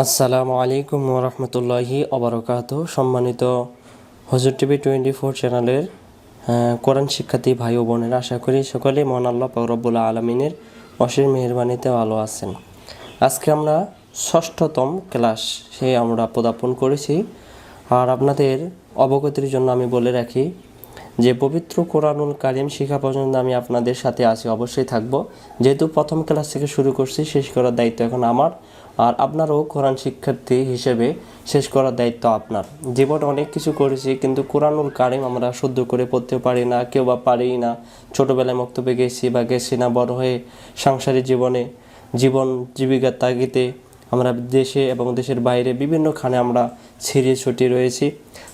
আসসালামু আলাইকুম ওরহমতুল্লাহি অবরকাতুহ। সম্মানিত হুজুর টিভি 24 চ্যানেলের কোরআন শিক্ষার্থী ভাই ও বোনেরা, আশা করি সকলে মহান আল্লাহ পাক রব্বুল আলামিনের অশেষ মেহেরবানিতে ভালো আছেন। আজকে আমরা ষষ্ঠতম ক্লাসে আমরা পদার্পণ করেছি। আর আপনাদের অবগতির জন্য আমি বলে রাখি যে পবিত্র কোরআনুল কারীম শেখা পর্যন্ত আমি আপনাদের সাথে আছি, অবশ্যই থাকব। যেহেতু প্রথম ক্লাস থেকে শুরু করছি, শেষ করার দায়িত্ব এখন আমার। আর আপনারও কোরআন শিক্ষার্থী হিসেবে শেষ করার দায়িত্ব আপনার। জীবনে অনেক কিছু করেছি, কিন্তু কোরআনুল কারীম আমরা শুদ্ধ করে পড়তে পারি না, কেউ বা পারিই না। ছোটোবেলায় মক্তবে গেছি বা গেছি না, বড় হয়ে সাংসারিক জীবন জীবিকার তাগিদে আমরা দেশে এবং দেশের বাইরে বিভিন্নখানে আমরা ছিঁড়িয়ে ছুটিয়ে রয়েছি।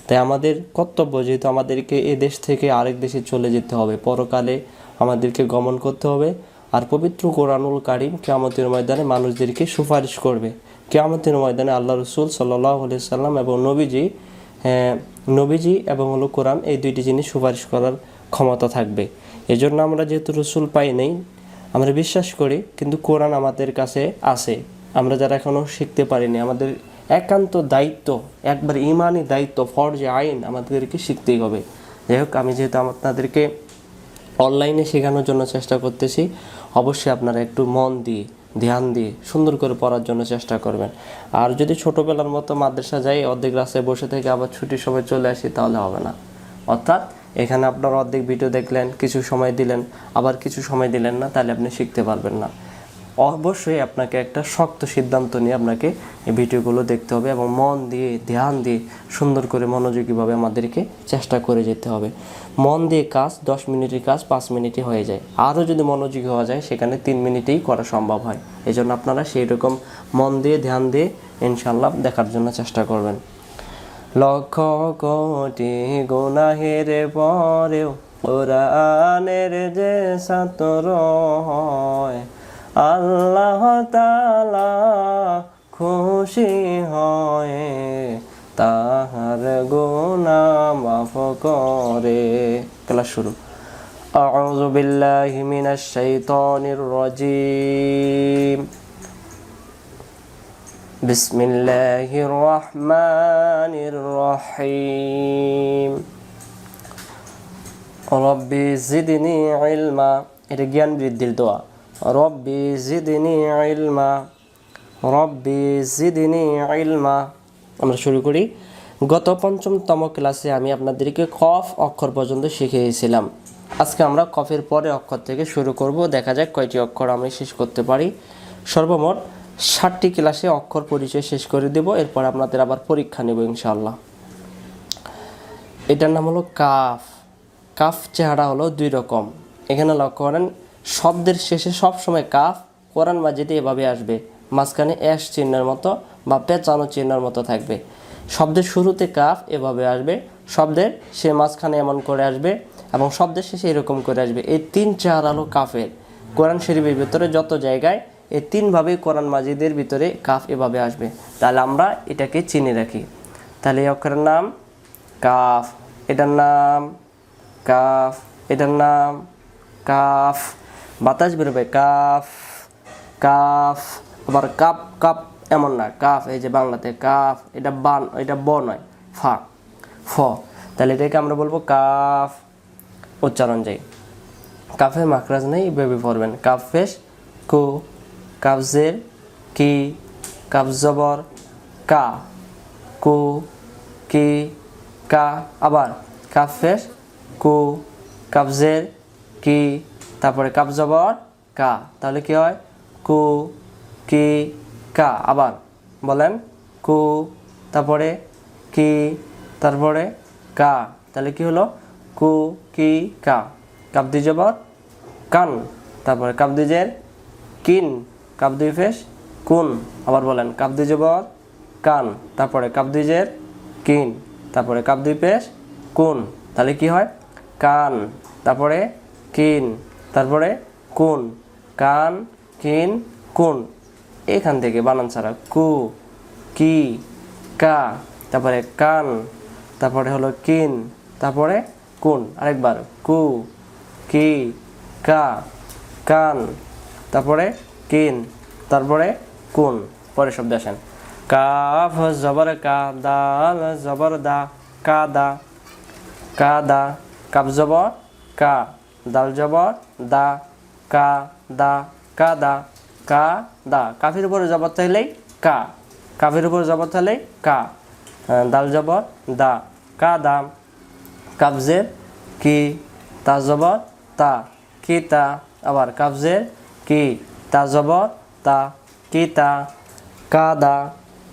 তাই আমাদের কর্তব্য, যেহেতু আমাদেরকে এ দেশ থেকে আরেক দেশে চলে যেতে হবে, পরকালে আমাদেরকে গমন করতে হবে। আর পবিত্র কোরআনুল কারীম কিয়ামতের ময়দানে মানুষদেরকে সুপারিশ করবে। কিয়ামতের ময়দানে আল্লাহ রসুল সাল্লাল্লাহু আলাইহি সাল্লাম এবং নবীজি এবং কোরআন, এই দুইটি জিনিস সুপারিশ করার ক্ষমতা থাকবে। এজন্য আমরা যেহেতু রসুল পাই নেই, আমরা বিশ্বাস করি, কিন্তু কোরআন আমাদের কাছে আছে। আমরা যারা এখনও শিখতে পারিনি, আমাদের একান্ত দায়িত্ব, একবার ইমানি দায়িত্ব, ফরজে আইন, আমাদেরকে শিখতেই হবে। যাই হোক, আমি যেহেতু আপনাদেরকে অনলাইনে শেখানোর জন্য চেষ্টা করতেছি, অবশ্যই আপনারা একটু মন দিয়ে, ধ্যান দিয়ে সুন্দর করে পড়ার জন্য চেষ্টা করবেন। আর যদি ছোটোবেলার মতো মাদ্রাসা যাই, অর্ধেক রাস্তায় বসে থেকে আবার ছুটির সময় চলে আসি, তাহলে হবে না। অর্থাৎ এখানে আপনার অর্ধেক ভিডিও দেখলেন, কিছু সময় দিলেন, আবার কিছু সময় দিলেন না, তাহলে আপনি শিখতে পারবেন না। অবশ্যই আপনাকে একটা শক্ত সিদ্ধান্ত নিয়ে আপনাকে এই ভিডিওগুলো দেখতে হবে এবং মন দিয়ে, ধ্যান দিয়ে সুন্দর করে মনোযোগীভাবে আমাদেরকে চেষ্টা করে যেতে হবে। মন দিয়ে কাজ 10 মিনিটের কাজ 5 মিনিটে হয়ে যায়। আরও যদি মনোযোগী হওয়া যায়, সেখানে 3 মিনিটেই করা সম্ভব হয়। এই জন্য আপনারা সেই রকম মন দিয়ে, ধ্যান দিয়ে ইনশাআল্লাহ দেখার জন্য চেষ্টা করবেন। লক্ষ কোটি গুনাহের পরেও কোরআনের যে ছাত্র হয়, আল্লাহ তাআলা খুশি হয়, তাহার গুনাহ মাফ করে। ক্লাস শুরু। আউযু বিল্লাহি মিনাশ শাইতানির রাজীম। বিসমিল্লাহির রহমানির রহিম। রব্বি জিদনি ইলমা, এটা জ্ঞান বৃদ্ধির দোয়া। রব্বি জিদনি ইলমা, রব্বি জিদনি ইলমা। আমরা শুরু করি। গত 5ম ক্লাসে আমি আপনাদেরকে কফ অক্ষর পর্যন্ত শিখিয়েছিলাম। আজকে আমরা কফের পরে অক্ষর থেকে শুরু করব। দেখা যাক কয়টি অক্ষর আমি শেষ করতে পারি। সর্বমোট 60টি ক্লাসে অক্ষর পরিচয় শেষ করে দেব। এরপর আপনাদের আবার পরীক্ষা নেব ইনশাআল্লাহ। এটার নাম হলো কাফ। কাফ চেহারা হলো 2 রকম। এখানে লক্ষ্য করেন, শব্দের শেষে সবসময় কাফ কোরআন মাজিদে এভাবে আসবে, মাঝখানে অ্যাশ চিহ্নের মতো বা পেঁচানো চিহ্নের মতো থাকবে। শব্দের শুরুতে কাফ এভাবে আসবে, শব্দের সে মাঝখানে এমন করে আসবে, এবং শব্দের শেষে এরকম করে আসবে। এই 3 চেহারা হলো কাফের। কোরআন শরীফের ভিতরে যত জায়গায় এই 3ভাবেই কোরআন মাজিদের ভিতরে কাফ এভাবে আসবে। তাহলে আমরা এটাকে চিনে রাখি। তাহলে এই অক্ষরের নাম কাফ, এটার নাম কাফ, এটার নাম কাফ। বাতাস বেরোবে কাফ কাফ। আবার কাপ কাপ এমন না, কাফ এই যে বাংলাতে কাফ, এটা বান, এটা ব নয়, ফা, ফ। তাহলে এটাকে আমরা বলবো কাফ। উচ্চারণ যাই, কাফে মাখরাজ নেই, এভাবে পড়বেন। কাফ পেশ কু, কাফ জের কি, কাফ জবর কা, কু কি কা। আবার কাফ পেশ কু, কাফ জের কি, তারপরে কাফ জবর কা। তাহলে কি হয়? কু কি কা। আবার বলেন, কু, তারপরে কি, তারপরে কা। তাহলে কি হলো? কু কি কা। কাফ দুই জবর কান, তারপরে কাফ দুই জের কিন, কাফ দুই পেশ কুন। আবার বলেন, কাফ দুই জবর কান, তারপরে কাফ দুই জের কিন, তারপরে কাফ দুই পেশ কুন। তাহলে কি হয়? কান, তারপরে কিন, তারপরে কুন। কান, কিন, কুন। এখান থেকে বানান ছাড়া কু কি কা, তারপরে কান, তারপরে হলো কিন, তারপরে কুন। আরেকবার, কু কি কা, কান, তারপরে কিন, তারপরে কুন। পরের শব্দ আসেন। কাফ জবর কা, দাল জবর দা, কাদা, কাদা, কাফ জবর কা, দাল জবর দা, কাদা, কাদা, কাদা। কাফের উপরে জবর থাকলেই কা, কাফের উপরে জবর থাকলেই কা, দাল জবর দা, কাদা। কাবজের কি, তা জবর তা, কিতা। আবার কাবজের কি, তা জবর তা, কিতা, কাদা,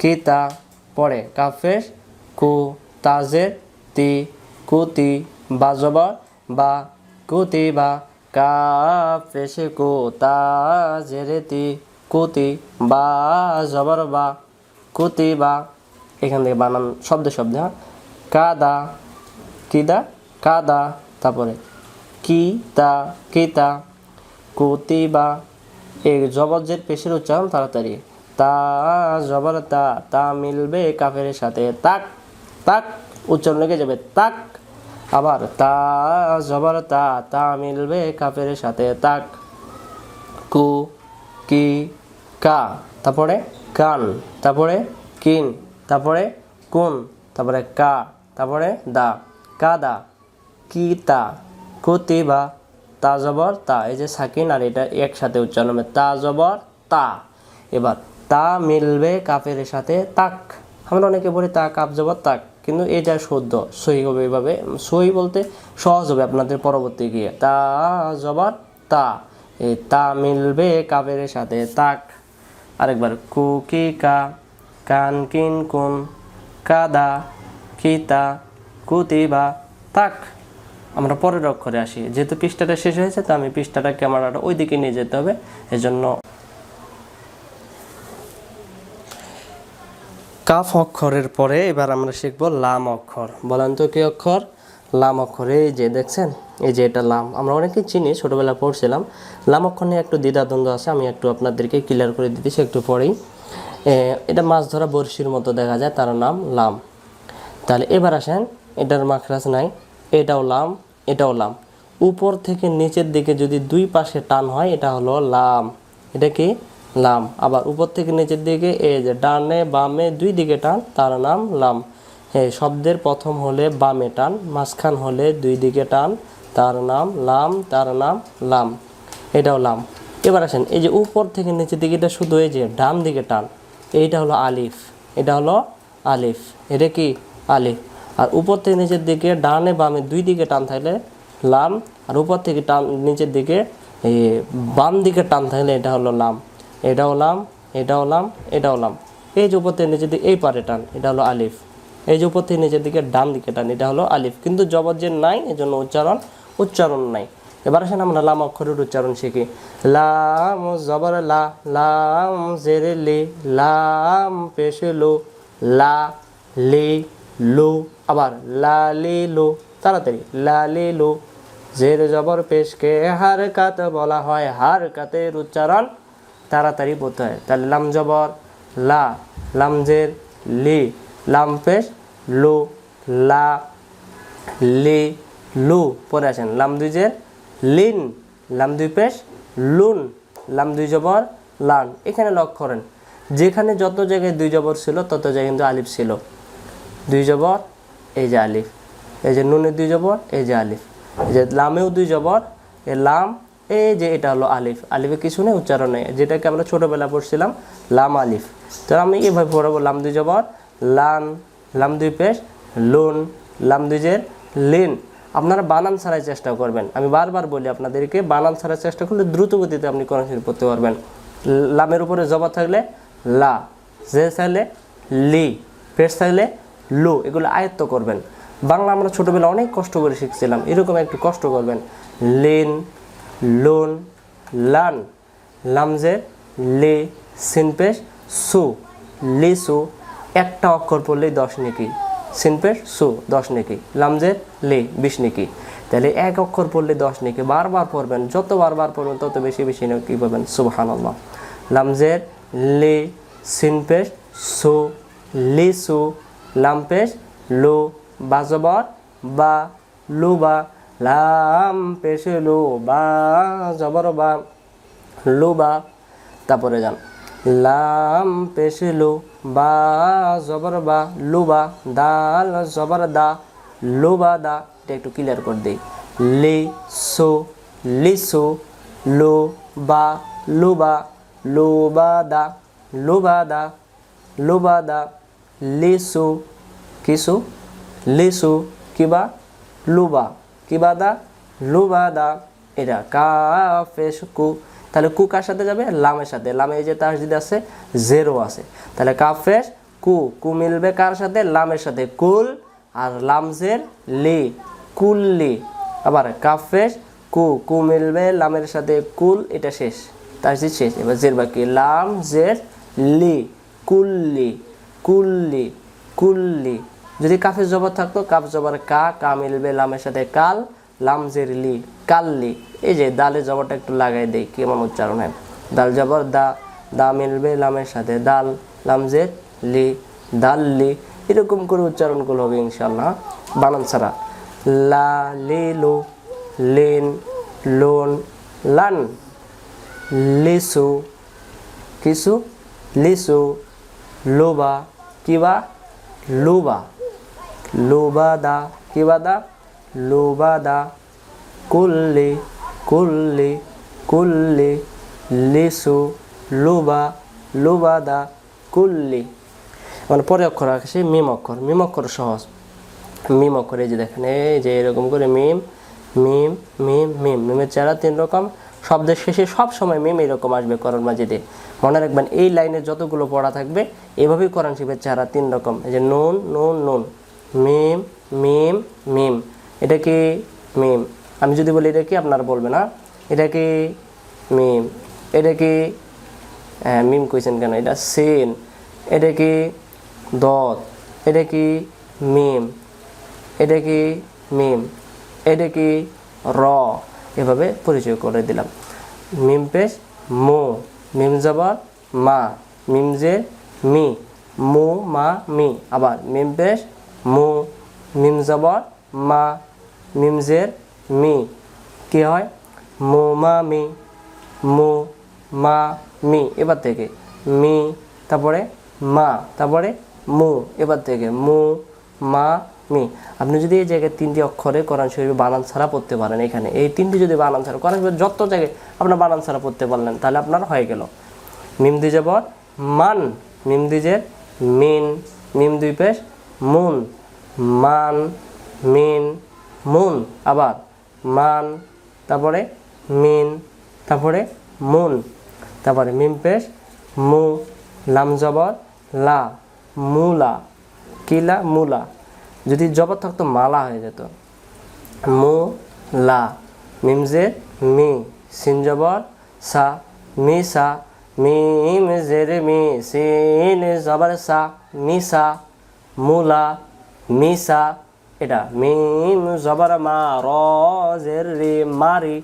কিতা। পরে কাফের কু, তাজের তি, কুতি, বা জবর বা, কুতি বা, কাফের কু, তাজের তি, কুতি, বা জবর বা, কুতি বা। এখান থেকে বানান শব্দে শব্দে, হ্যাঁ। কাদা, কিদা, কাদা। তারপরে কিতা, কিতা, কুতিবা। এই জবরজের পেশের উচ্চারণ তাড়াতাড়ি। তা জবর তা, তা মিলবে কাফের সাথে, তাক, তাক উচ্চারণ লেগে যাবে, তাক। আবার তা জবর তা, তা মিলবে কাফের সাথে, তাক। কু, কি, কা। তারপরে কান, তারপরে কিন, তারপরে কুন, তারপরে কা, তারপরে দা, কাদা, কিতা, কুতিবা। তা জবর তা, এই যে সাকিন আর এটা একসাথে উচ্চারণ হবে, তা জবর তা। এবার তা মিলবে কাফের সাথে, তাক। আমরা অনেকে বলি তা কাফ জবর তাক, কিন্তু এটা শুদ্ধ, সহি হবে এইভাবে। সহি বলতে সহজ হবে আপনাদের পরবর্তী গিয়ে। তা জবর তা, এই তা মিলবে কাফের সাথে, তাক। আরেকবার কু, কি, কা, কান, কিন, কুন, কাদা, কিতা, কুতিবা, তাক। আমরা পরের অক্ষরে আসি। যেহেতু পৃষ্ঠাটা শেষ হয়েছে, তো আমি পৃষ্ঠাটা ক্যামেরাটা ওই দিকে নিয়ে যেতে হবে, এজন্য কাফ অক্ষরের পরে এবার আমরা শিখব লাম অক্ষর। বলেন তো কি অক্ষর? লাম অক্ষর। এই যে দেখছেন, এই যে এটা লাম, আমরা অনেকেই চিনি, ছোটোবেলা পড়ছিলাম। লাম অক্ষর নিয়ে একটু দ্বিধাদ্বন্দ্ব আছে, আমি একটু আপনাদেরকে ক্লিয়ার করে দিতেছি একটু পরেই। এটা মাছ ধরা বড়শির মতো দেখা যায়, তার নাম লাম। তাহলে এবার আসেন, এটার মাখরাজ নাই, এটাও লাম, এটাও লাম। উপর থেকে নিচের দিকে যদি দুই পাশে টান হয়, এটা হলো লাম। এটা কি? লাম। আবার উপর থেকে নিচের দিকে এই যে ডানে বামে দুই দিকে টান, তার নাম লাম। হ্যাঁ, শব্দের প্রথম হলে বামে টান, মাঝখান হলে দুই দিকে টান, তার নাম লাম, তার নাম লাম। এটাও লাম। এবার আসেন, এই যে উপর থেকে নিচের দিকে এটা শুধু এই যে ডান দিকে টান, এইটা হলো আলিফ, এটা হলো আলিফ। এটা কি? আলিফ। আর উপর থেকে নিচের দিকে ডানে বামে দুই দিকে টান থাকলে লাম, আর উপর থেকে টান নিচের দিকে বাম দিকে টান থাকলে এটা হলো লাম। এটাও লাম, এটাও লাম, এটাও লাম। এই যে উপর থেকে নিচের দিকে এই পারে টান, এটা হলো আলিফ। এই যে উপর থেকে নিচের দিকে ডান দিকে টান, এটা হলো আলিফ। কিন্তু জবর যে নাই, এজন্য উচ্চারণ নাই। এবার আসেন আমরা লাম অক্ষরের উচ্চারণ শিখি। লাম জবর লা, লাম জেরে লি, লাম পেশে লো, লা, লি, লু। আবার লা, লি, লু। তাড়াতাড়ি, লা, লি, লু। জের জবর পেশকে হারকাত বলা হয়, হারকাতের উচ্চারণ তাড়াতাড়ি পড়তে হয়। তাহলে লাম জবর লা, লাম জের লি, লাম পেশ লু, লা, লি, লু। পরে আসেন লাম দুই জের লিন, লাম দুই পেশ লুন, লাম দুই জবর লান। এখানে লক্ষ্য করেন, যেখানে যত জায়গায় দুই জবর ছিল তত জায়গায় কিন্তু আলিফ ছিল। দুই জবর, এই যে আলিফ। এই যে নুনের দুই জবর, এই যে আলিফ। এই যে লামেও দুই জবর, এ লাম, এই যে এটা হলো আলিফ। আলিফে কিছু নেই, উচ্চারণ নেই, যেটাকে আমরা ছোটোবেলা পড়ছিলাম লাম আলিফ। তো আমি এভাবে পড়াবো, লাম দুই জবর লান, লাম দুই পেশ লুন, লাম দুই জের লিন। আপনারা বানান ছাড়াই চেষ্টা করবেন। আমি বারবার বলি আপনাদেরকে, বানান ছাড়াই চেষ্টা করলে দ্রুত গতিতে আপনি কোরআন শরীফ পড়তে পারবেন। লামের উপরে জবর থাকলে লা, জে থাকলে লি, পেশ থাকলে লু, এগুলো আয়ত্ত করবেন। বাংলা আমরা ছোটোবেলা অনেক কষ্ট করে শিখছিলাম, এরকম একটু কষ্ট করবেন। লিন, লুন, লান, লামজে লি, সিনপেশ সু, লিসু। একটা অক্ষর পড়লেই 10 নেকি, সিনপেশ সু 10 নেকি, লামজে লি 20 নেকি। তাহলে এক অক্ষর পড়লে 10 নেকি। বারবার পড়বেন, যত বারবার পড়বেন তত বেশি বেশি নেকি পাবেন। সুবহানাল্লাহ। লামজের লি, সিনপেশ সু, লিসু, লামপেশ লু, বাজবর বা, লু বা, লাম পেশে লু, বা জবর বা, লু বা। তারপরে যান লাম পেশ লু, বা জবর বা, লুবা, দাল জবর দা, লুবা দা। এটা একটু ক্লিয়ার করে দিই। লি সু, লিসু, লু বা, লুবা, লুবাদা, লুবাদা, লুবাদা। লিসু, কিসু, লিসু, কিবা, লুবা, কিবাদা, লুবাদা। এটা কাফেশ কু। তাহলে কু কার সাথে যাবে? লামের সাথে। লামে এই যে তাসদিদ আছে, জেরো আছে। তাহলে কাফেশ কু, কু মিলবে কার সাথে? লামের সাথে, কুল। আর লামজের লি, কুল্লি। আবার কাফেশ কু, কু মিলবে লামের সাথে, কুল। এটা শেষ, তাসদিদ শেষ। এবার জের বাকি, লাম জের লি, কুল্লি, কুল্লি, কুল্লি। যদি কাফের জবর থাকতো, কাফ জবর কা, কা মিলবে লামের সাথে, কাল, লাম জের লি, কাল্লি। এই যে দালের জবরটা একটু লাগাই দেই, কেমন উচ্চারণ হয়। দাল জবর দা, দা মিলবে লামের সাথে, দাল, লাম জের লি, দাল্লি। এরকম করে উচ্চারণগুলো হবে ইনশাল্লাহ, বানান ছাড়া। লা, লি, লু, লিন, লোন, লান, লিসু, কিসু, লিসু, লুবা, কিবা, লুবা, লুবাদা, কিবাদা, লুবাদা। কুল্লি, কুল্লি, কুল্লি, লিসু, লুবা, লুবাদা, কুল্লি। মানে পরে অক্ষর আসে মিম অক্ষর। মিম অক্ষর সহজ। মিম অক্ষর এই যে দেখেন, এই যে এরকম করে মিম, মিম, মিম, মিম। মিমের চেহারা 3 রকম। শব্দের শেষে সব সময় মিম এরকম আসবে কোরআন মাজিদে। মনে রাখবেন, এই লাইনে যতগুলো পড়া থাকবে এভাবেই কোরআন শরীফের চেহারা 3 রকম। এই যে নুন, নুন, নুন, মিম, মিম, মিম। এটা কি মিম? আমি যদি বলি এটা কি, আপনারা বলবেন না এটা কি মিম। এটা কি মিম কইছেন কেন? এটা সিন। এটা কি দত। এটা কি মিম। এটা কি মিম। এটা কি র। এভাবে পরিচয় করে দিলাম। মিম পেশ মু, মিম জবর মা, মিম জে মি, মু মা মি। আবার মিম পেশ মু, মিম জবর মা, মিম জের মি। কি হয়? মু মা মি, মু মা মি। এবার থেকে মি, তারপরে মা, তারপরে মু। এবার থেকে মু মা মি। আপনি যদি এই জায়গায় 3টি অক্ষরে কোরআন শরীফে বানান ছাড়া পড়তে পারেন, এখানে এই 3টি যদি বানান ছাড়া কোরআন শরীফের যত জায়গায় আপনার বানান ছাড়া পড়তে পারলেন, তাহলে আপনার হয়ে গেল। মিম দুই জবর মান, মিম দুই জের মিন, মিম দুই পেশ মুন, মান, মিন, মুন। আবার মান, তারপরে মিন, তারপরে মুন। তারপরে মিম পেশ মু, লাম জবর লা, মুলা, কিলা, মুলা। যদি জবর থাকতো মালা হয়ে যেত। মু লা, মিম জের মি, সিন জবর সা, মি সা, মিম জের মি, সিন জবর সা, মিসা, মুলা, মিসা। এটা মিম জবর মা, র জের রি, মারি,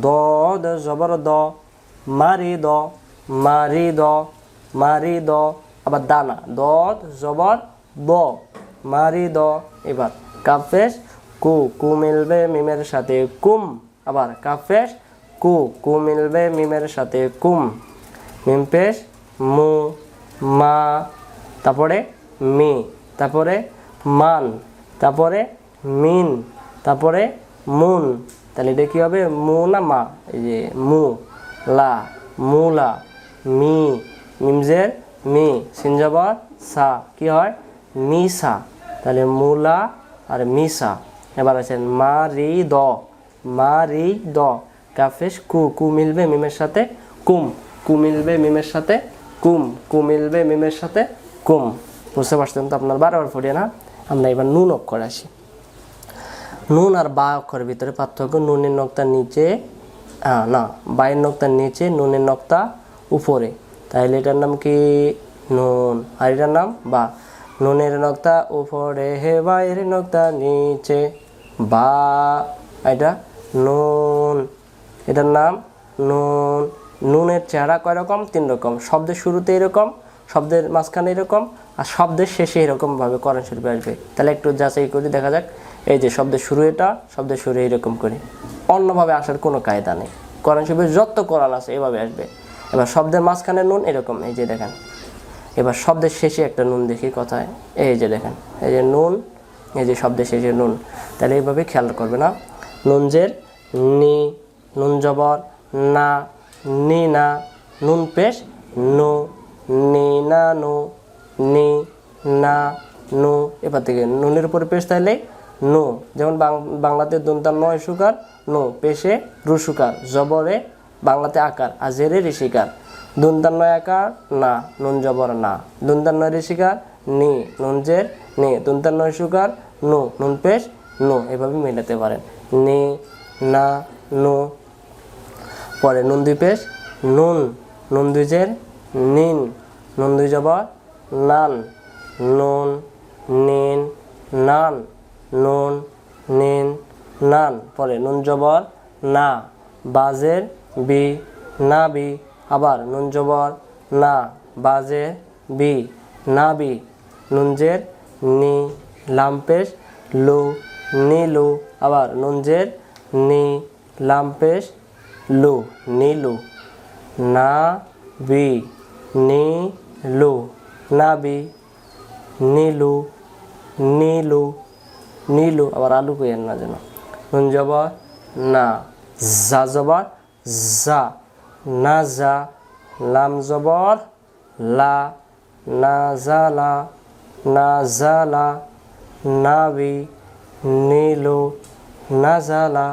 দদ জবর দ, মারি দ, মারি দ, মারি দ। আবার দানা, দদ জবর দ, মারি দ। এবার কাফেশ কু, কু মিলবে মিমের সাথে, কুম। আবার কাফেশ কু, কু মিলবে মিমের সাথে, কুম। মিম পেশ মু, মা, তারপরে মি, তারপরে মান, তারপরে মিন, তারপরে মুন। তাহলে এটা কী হবে? মু না মা? এই যে মু, লা, মুলা, মি, মিমজের মি, সিনজবর সা, কি হয়? মিসা। তাহলে মুলা আর মিসা। এবার আছেন মারি দ, মারি দ। কাফেশ কু, কু মিলবে মিমের সাথে, কুম, কু মিলবে মিমের সাথে, কুম, কু মিলবে মিমের সাথে, কুম। বুঝতে পারছেন তো? আপনার বারবার পড়ে না। আমরা এবার নুন অক্ষর আসি। নুন আর বা অক্ষরের ভিতরে পার্থক্য, নুনের নক্তার নিচে না, বায়ের নক্তার নিচে, নুনের নক্তা উপরে। তাহলে এটার নাম কি? নুন। আর এটার নাম বা। নুনের নক্তা উপরে, হে বায়ের নক্তা নিচে, বা। এটা নুন। এটার নাম নুন। নুনের চেহারা কয় রকম? 3 রকম। শব্দের শুরুতে এরকম, শব্দের মাঝখানে এরকম, আর শব্দের শেষে এরকমভাবে কোরআন শরীফে আসবে। তাহলে একটু যাচাই করি, দেখা যাক। এই যে শব্দের শুরু এটা, শব্দের শুরু এরকম করে, অন্যভাবে আসার কোনো কায়দা নেই। কোরআন শরীফে যত কোরআন আছে এভাবে আসবে। এবার শব্দের মাঝখানে নুন এরকম, এই যে দেখেন। এবার শব্দের শেষে একটা নুন দেখি কথায়, এই যে দেখেন, এই যে নুন, এই যে শব্দের শেষে নুন। তাহলে এইভাবে খেয়াল করবে না। নুন জের নি, নুন জবর না, নি না, নুন পেশ নু, নি না নু, নি না নু। এবার থেকে নুনের উপরে পেশ তাহলে নু, যেমন বাংলাতে দন্তার নয় সুকার নু, পেশে রুসুকার, জবরে বাংলাতে আকার, আর জেরে ঋষিকার। দুন্তার নয় আকার না, নুন জবর না, দুন্তার নয় ঋষিকার নি, নুন জের নি, দুন্তার নয় সুকার নু, নুন পেশ নু। এভাবে মেলাতে পারেন, নি না নু। পরে নুন দুই পেশ নুন, নুন দুই জের নিন, নুন দুই জবর নান, নুন নিন নান, নুন নিন নান। পরে নুন জবর না, বাজের বি, না বি। আবার নুন জবর না, বাজের বি, না বি। নুন জের নি, লাম পেশ লু, নীলু। আবার নুন জের নি, লাম পেশ লু, নীলু। না বি, নি লু, না বি, নীলু, নীলু, নীলু। আবার আলু কইেন না যেন। নুন জবর না, যা জবর যা, না যা। লাম জবর লা, না জালা, না জালা। নাবি, নীলু, না জালা,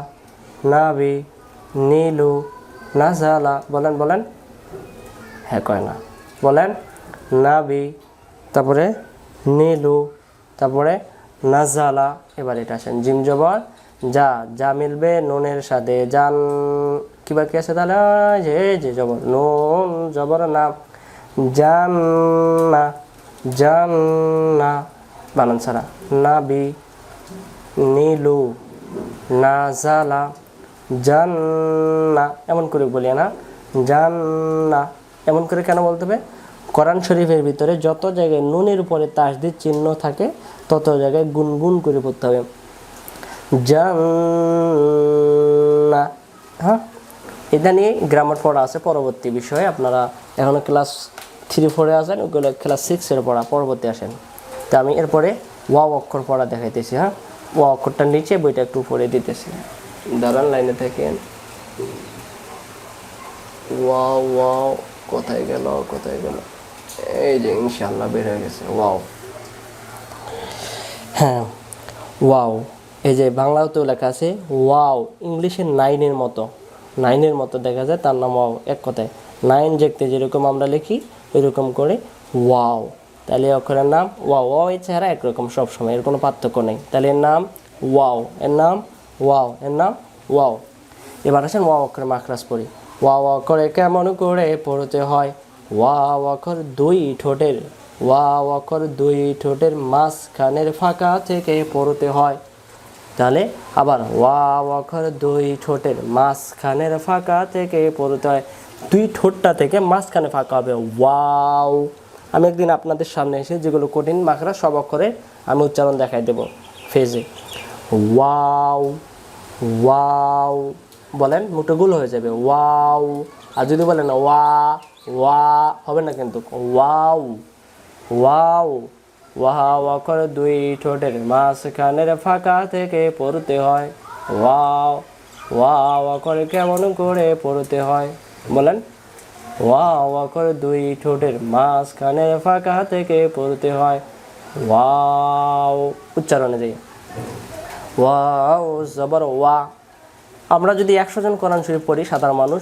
নাবি, নীলু, না জালা। বলেন বলেন, হ্যাঁ কয় না, বলেন নাবি, তারপরে নীলু, তারপরে নাজালা। এবার এটা আসেন জিম জবর যা, যা মিলবে নুনের সাথে জান। কি বাকি আছে তাহলে, যে যে জবর নুন জবর না, জান না, জান না, বানান ছাড়া। নাবি, নীলু, নাজালা, জান্না। এমন করে বলি না, জান্না। এমন করে কেন বলতে হবে? কোরআন শরীফের ভিতরে যত জায়গায় নুনের উপরে তাসদিদ চিহ্ন থাকে তত জায়গায় গুনগুন করে পড়তে হবে, জান্না। হ্যাঁ, এটা নিয়ে গ্রামার পড়া আছে পরবর্তী বিষয়ে। আপনারা এখনও ক্লাস 3-4-এ আছেন, ওগুলো ক্লাস 6-এর পড়া পরবর্তী আসেন। তো আমি এরপরে ওয়াও অক্ষর পড়া দেখাইতেছি। হ্যাঁ, ওয়াও অক্ষরটার নিচে বইটা একটু পড়ে দিতেছি, দাঁড়ান লাইনে থাকেন। ওয়াও ওয়াও কোথায় গেল, কোথায় গেল? এই যে ইনশাআল্লাহ বের হয়ে গেছে ওয়াও। হ্যাঁ, ওয়াও, এই যে বাংলাতেও লেখা আছে ওয়াও, ইংলিশের নাইনের মতো, নাইনের মতো দেখা যায়, তার নাম ওয়াও। এক কথায় নাইন দেখতে যেরকম আমরা লিখি ওইরকম করে ওয়াও। তাহলে অক্ষরের নাম ওয়াও। ওয়াও এর চেহারা একরকম সবসময়, এর কোনো পার্থক্য নেই। তাহলে এর নাম ওয়াও, এর নাম ওয়াও, এর নাম ওয়াও। এবার আসেন ওয়াও অক্ষরে মাখরাজ পড়ি। ওয়াও অক্ষরে কেমন করে পড়তে হয়? ওয়াও অক্ষর দুই ঠোঁটের, ওয়াও অক্ষর দুই ঠোঁটের মাঝখানের ফাঁকা থেকে পড়তে হয়। তাহলে আবার ওয়াও অক্ষর দুই ঠোঁটের মাঝখানের ফাঁকা থেকে পড়তে হয়। দুই ঠোঁটটা থেকে মাঝখানে ফাঁকা হবে ওয়াও। আমি একদিন আপনাদের সামনে এসে যেগুলো কঠিন মাখরা সব অক্ষরে আমি উচ্চারণ দেখাই দেব ফেজে। ওয়াও ওয়াও বলেন, মুঠোগুলো হয়ে যাবে ওয়াও। আর যদি বলেন ওয়া, ওয়া হবে না কিন্তু, ওয়াও ওয়াও। ওয়াও অক্ষর দুই ঠোঁটের মাঝখানের ফাঁকা থেকে পড়তে হয় ওয়াও। ওয়াও অক্ষরে কেমন করে পড়তে হয় বলেন? ওয়াও অক্ষর দুই ঠোঁটের মাঝখানের ফাঁকা থেকে পড়তে হয় ওয়াও। উচ্চারণে যাই, ওয়াও জবর ওয়া। আমরা যদি 100 জন কোরআন শরীফ পড়ি সাধারণ মানুষ,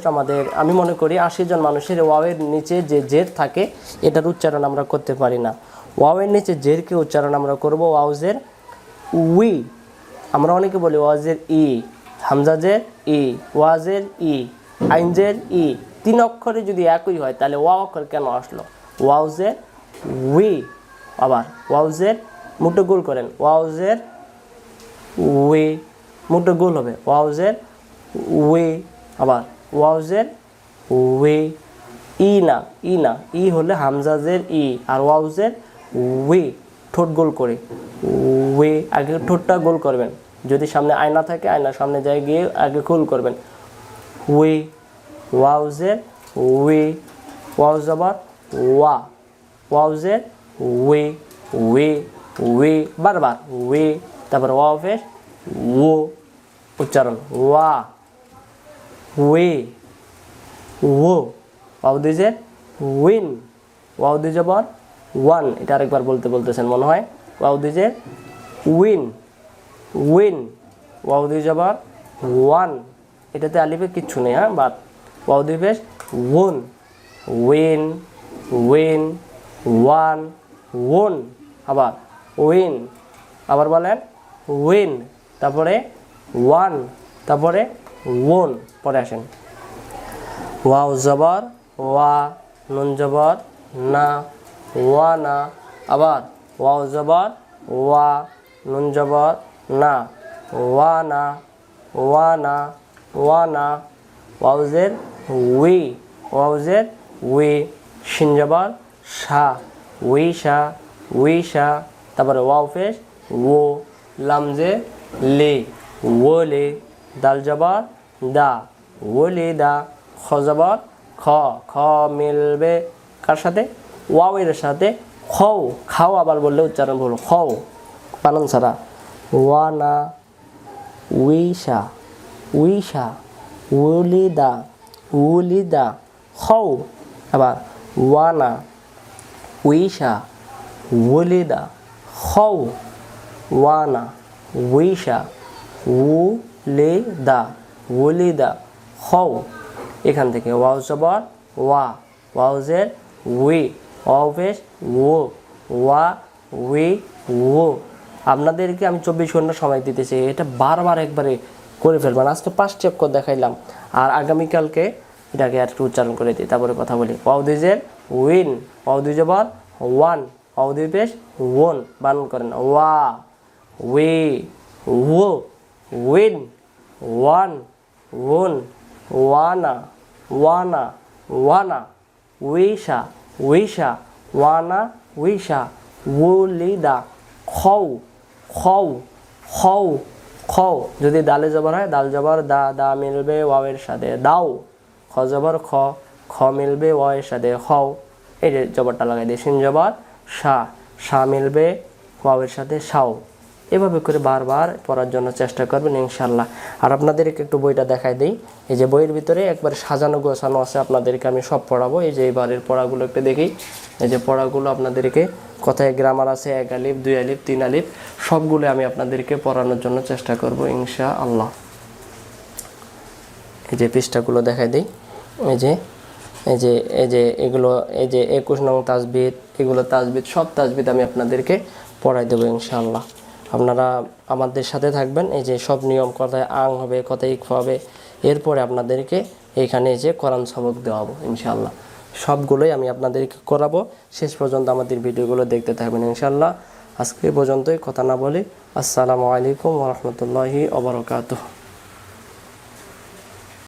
আমি মনে করি 80 জন মানুষের ওয়াওয়ের নিচে যে জের থাকে এটার উচ্চারণ আমরা করতে পারি না। ওয়াওয়ের নিচে জেরকে উচ্চারণ আমরা করব ওয়াউজের উই। আমরা অনেকে বলি ওয়াজের ই, হামজাজের ই, ওয়াজের ই, আইনজের ই। 3 অক্ষরে যদি একই হয় তাহলে ওয়া অক্ষর কেন আসলো? ওয়াউজের উই। আবার ওয়াউজের মুঠো গোল করেন, ওয়াউজের উই, মুঠো গোল হবে ওয়াউজের উই। আবার ওয়াউজের উই, ই না, ই না, ই হলে হামজাজের ই, আর ওয়াউজের উই, ঠোঁট গোল করে উই। আগে ঠোঁটটা গোল করবেন, যদি সামনে আয়না থাকে আয়নার সামনে যায় গিয়ে আগে গোল করবেন উই। ওয়াউজের উই, ওয়াও জবর ওয়া, ওয়াও জের ওয়ে, ওয়ে, ওয়ে, বারবার ওয়ে, তারপর ওয়াও পেশ ও, উচ্চারণ ওয়া, ওয়ে, ও, ওয়াও দুই জের উইন, ওয়াও দুই জবর ওয়ান, এটা আরেকবার বলতেছেন মনে হয়, ওয়াও দুই জের উইন, উইন, ওয়াও দুই জবর ওয়ান, এটাতে আলিফে কিচ্ছু নেই, হ্যাঁ, বাদ, ওয়াও দুই পেশ won, win, win, one, won, আবার উইন, আবার বলেন উইন, তারপরে ওয়ান, তারপরে ওন, পরে আসেন ওয়াও জবর ওয়া, নুন জবর না, ওয়া না, আবার ওয়াও জবর ওয়া, নুন জবর না, ওয়া না, ওয়া না, ওয়া না, ওয়াও জের উই, ওয়াও জের উই, শিন জবর শা, উই শা, উই শা, তারপরে ওয়াও পেশ ও, লাম জে লে, ও লে, দাল জবর দা, ও লে দা, খ জবর খ, খ মিলবে কার সাথে, ওয়াও এর সাথে, খও, খাও আবার বললে উচ্চারণ ভুল, খও বানান ছাড়া, ওয়ানা, উইশা, উইশা, উলিদা, উলিদা, খও, আবার ওয়ানা, উইশা, উলিদা, খও, ওয়ানা, উইশা, উলিদা, উলিদা, খও, এখান থেকে ওয়াও জবর ওয়া, ওয়াও জের উই, ওয়াও পেশ ও, ওয়া, উই, ও, আপনাদেরকে আমি 24 ঘন্টা সময় দিতেছি, এটা বারবার একবারে করে ফেলবেন। আজকে 5টি অক্ষর দেখাইলাম, আর আগামীকালকে এটাকে একটু উচ্চারণ করে দিই, তারপরে কথা বলি। ওয়াও দুই জের উইন, ওয়াও দুই জবর ওয়ান, ওয়াও দুই পেশ ওন, বানান করেন ওয়া, উই, ও, উইন, ওয়ান, ওন, ওয়ানা, ওয়ানা, ওয়ানা, উইশা, উইশা, ওয়ানা, উইশা, উলিদা, খও, খও, খও, খও, যদি দালে জবর হয় দাল জবর দা, দা মিলবে ওয়াওয়ের সাথে দাও, খ জবর খ, খ মিলবে ওয়াওয়ের সাথে খও, এই যে জবরটা লাগাই দিয়ে, শিন জবর শা, শা মিলবে ওয়াওয়ের সাথে শাও, এভাবে করে বারবার পড়ার জন্য চেষ্টা করবেন ইনশাল্লাহ। আর আপনাদেরকে একটু বইটা দেখাই দিই, এই যে বইয়ের ভিতরে একবার সাজানো গোছানো আছে, আপনাদেরকে আমি সব পড়াবো। এই যে এবারের পড়াগুলো একটু দেখি, এই যে পড়াগুলো আপনাদেরকে কথায় গ্রামার আছে, 1 আলিফ 2 আলিফ 3 আলিফ, সবগুলো আমি আপনাদেরকে পড়ানোর জন্য চেষ্টা করব ইনশাআল্লাহ। এই যে পৃষ্ঠাগুলো দেখাই দিই, এই যে এই যে এই যে এগুলো, এই যে 21 নং তাজবিদ, এগুলো তাজবিদ, সব তাজবিদ আমি আপনাদেরকে পড়াই দেবো ইনশাআল্লাহ। আপনারা আমাদের সাথে থাকবেন। এই যে সব নিয়ম, কথায় আং হবে, কথায় ইক হবে, এরপরে আপনাদেরকে এইখানে এই যে কোরআন সবক দেওয়াবো ইনশাআল্লাহ। সবগুলোই আমি আপনাদেরকে করাবো, শেষ পর্যন্ত আমাদের ভিডিওগুলো দেখতে থাকবেন ইনশাআল্লাহ। আজকে পর্যন্তই, কথা না বলি, আসসালামু আলাইকুম ওয়া রাহমাতুল্লাহি ওয়া বারাকাতুহু।